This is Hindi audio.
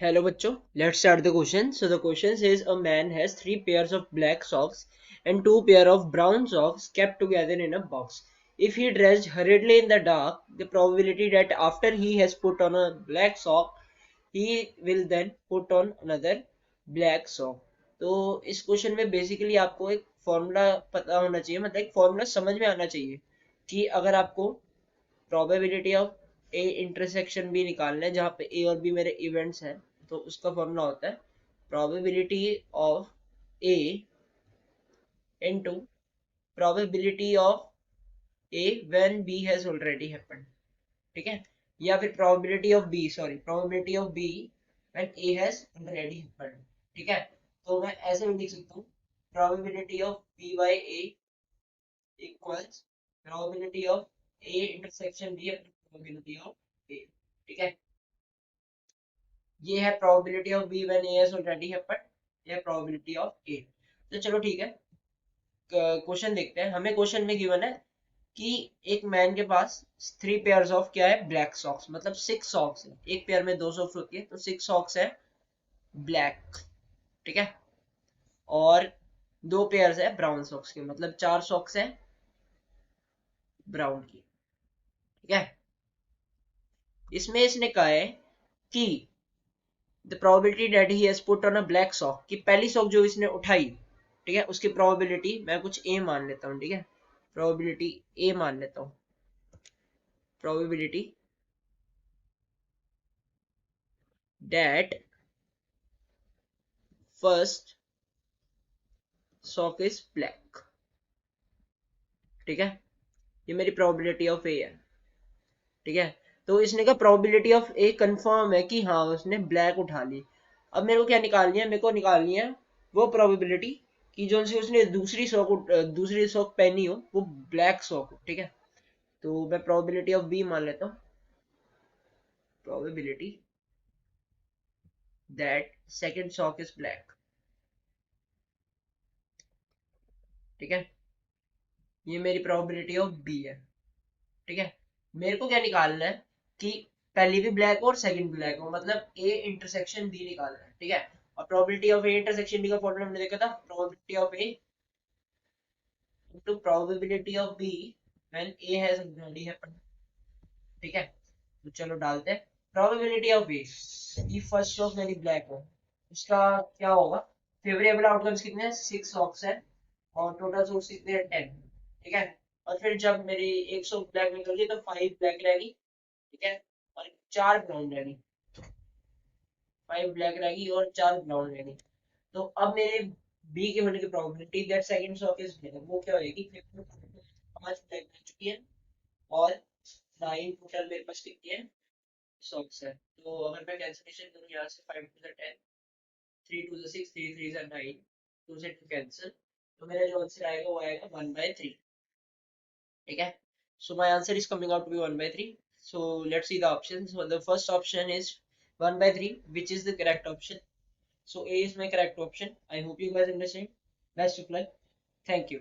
Hello bachcho, let's start the question. So the question says a man has three pairs of black socks and two pair of brown socks kept together in a box. If he dressed hurriedly in the dark, the probability that after he has put on a black sock, he will then put on another black sock. तो इस क्वेश्चन में बेसिकली आपको एक फॉर्मूला पता होना चाहिए, मतलब एक फॉर्मूला समझ में आना चाहिए कि अगर आपको प्रोबेबिलिटी ऑफ ए इंटरसेक्शन भी निकालना है जहाँ पे ए और बी मेरे इवेंट्स हैं, तो उसका फॉर्मूला होता है probability of A into probability of A when B has already happened. ठीक है, या फिर probability of B when A has already happened. ठीक है, तो मैं ऐसे भी लिख सकता हूँ probability of B by A equals probability of A intersection B अपनी प्रोबेबिलिटी ऑफ ए। ठीक है, ये है probability of B when A has already happened, ये है प्रोबेबिलिटी ऑफ ए। तो चलो ठीक है, क्वेश्चन देखते हैं। हमें क्वेश्चन में गिवन है कि एक मैन के पास थ्री पेयर्स ऑफ क्या है, ब्लैक सॉक्स, मतलब सिक्स सॉक्स है। एक पेयर में दो सॉक्स होती है, तो सिक्स सॉक्स है ब्लैक। ठीक है, और दो पेयर्स है ब्राउन सॉक्स के, मतलब चार सॉक्स है ब्राउन की। ठीक है, इसमें इसने कहा है कि the probability that he has put on a black sock, कि पहली सॉक जो इसने उठाई, ठीक है, उसकी प्रोबेबिलिटी मैं कुछ ए मान लेता हूँ। ठीक है, प्रोबेबिलिटी ए मान लेता हूँ, probability that first sock is black. ठीक है, ये मेरी प्रोबेबिलिटी ऑफ ए है। ठीक है, तो इसने कहा प्रोबेबिलिटी ऑफ ए कंफर्म है कि हाँ उसने ब्लैक उठा ली। अब मेरे को क्या निकालनी है, मेरे को निकालनी है वो प्रोबेबिलिटी कि जो सी उसने दूसरी सॉक पहनी हो वो ब्लैक सॉक हो। ठीक है, तो मैं प्रोबेबिलिटी ऑफ बी मान लेता हूँ, probability that second sock is black. ठीक है, ये मेरी प्रोबेबिलिटी ऑफ बी है। ठीक है, मेरे को क्या निकालना है कि पहली भी ब्लैक हो और सेकंड ब्लैक हो, मतलब ए इंटरसेक्शन बी निकालना है। ठीक है, और probability of A intersection B का फॉर्मूला हमने देखा था, probability of A into probability of B when A has already happened. ठीक है, तो चलो डालते हैं प्रोबेबिलिटी ऑफ ए कि फर्स्ट सॉक मेरी ब्लैक हो, उसका क्या होगा, फेवरेबल आउटकम्स कितने हैं, सिक्स सॉक्स है और टोटल सॉक्स कितने हैं, टेन। ठीक है, और फिर जब मेरी एक सॉक ब्लैक निकल गई तो फाइव ब्लैक रहेगी। ठीक है, और चार ब्राउन रहेगी, फाइव ब्लैक रहेगी और चार ब्राउन रहेगी। तो अब मेरे बी के होने की probability that second sock is black वो क्या होगी, पांच ब्लैक बन चुकी है और नाइन टोटल मेरे पास कितनी है, सॉक्स है। तो अगर मैं कैंसिलेशन करूँ यहाँ से, five to the ten, three to the six, three three ज नाइन, टू से टू कैंसिल, तो मेरा जो आंसर आएगा वो आएगा वन बाय थ्री। ठीक है, so my answer is coming out to be 1 by 3. So let's see the options. So the first option is 1 by 3, which is the correct option. So A is my correct option. I hope you guys understand. Best of luck. Thank you.